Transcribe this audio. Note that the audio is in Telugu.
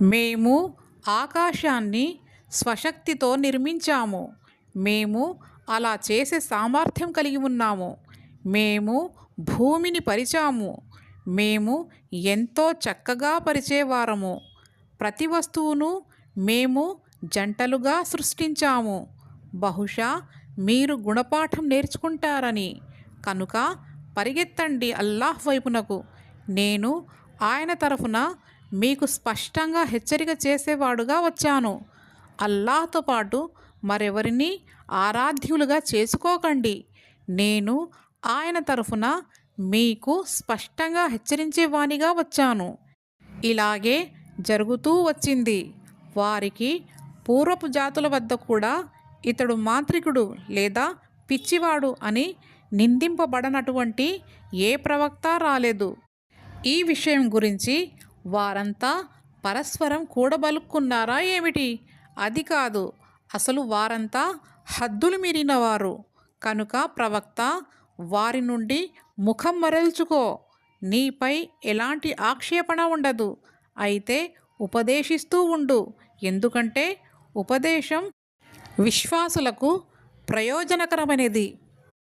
మేము ఆకాశాన్ని స్వశక్తితో నిర్మించాము. మేము అలా చేసే సామర్థ్యం కలిగి ఉన్నాము. మేము భూమిని పరిచాము. మేము ఎంతో చక్కగా పరిచేవారము. ప్రతి వస్తువును మేము జంటలుగా సృష్టించాము. బహుశా మీరు గుణపాఠం నేర్చుకుంటారని. కనుక పరిగెత్తండి అల్లాహ్ వైపునకు. నేను ఆయన తరఫున మీకు స్పష్టంగా హెచ్చరిక చేసేవాడుగా వచ్చాను. అల్లాహ్తో పాటు మరెవరిని ఆరాధ్యులుగా చేసుకోకండి. నేను ఆయన తరఫున మీకు స్పష్టంగా హెచ్చరించేవానిగా వచ్చాను. ఇలాగే జరుగుతూ వచ్చింది. వారికి పూర్వపు జాతుల వద్ద కూడా ఇతడు మాంత్రికుడు లేదా పిచ్చివాడు అని నిందింపబడనటువంటి ఏ ప్రవక్త రాలేదు. ఈ విషయం గురించి వారంతా పరస్పరం కూడబలుక్కున్నారా ఏమిటి? అది కాదు. అసలు వారంతా హద్దులు మీరినవారు. కనుక ప్రవక్త, వారి నుండి ముఖం మరల్చుకో. నీపై ఎలాంటి ఆక్షేపణ ఉండదు. అయితే ఉపదేశిస్తూ ఉండు. ఎందుకంటే ఉపదేశం విశ్వాసులకు ప్రయోజనకరమైనది.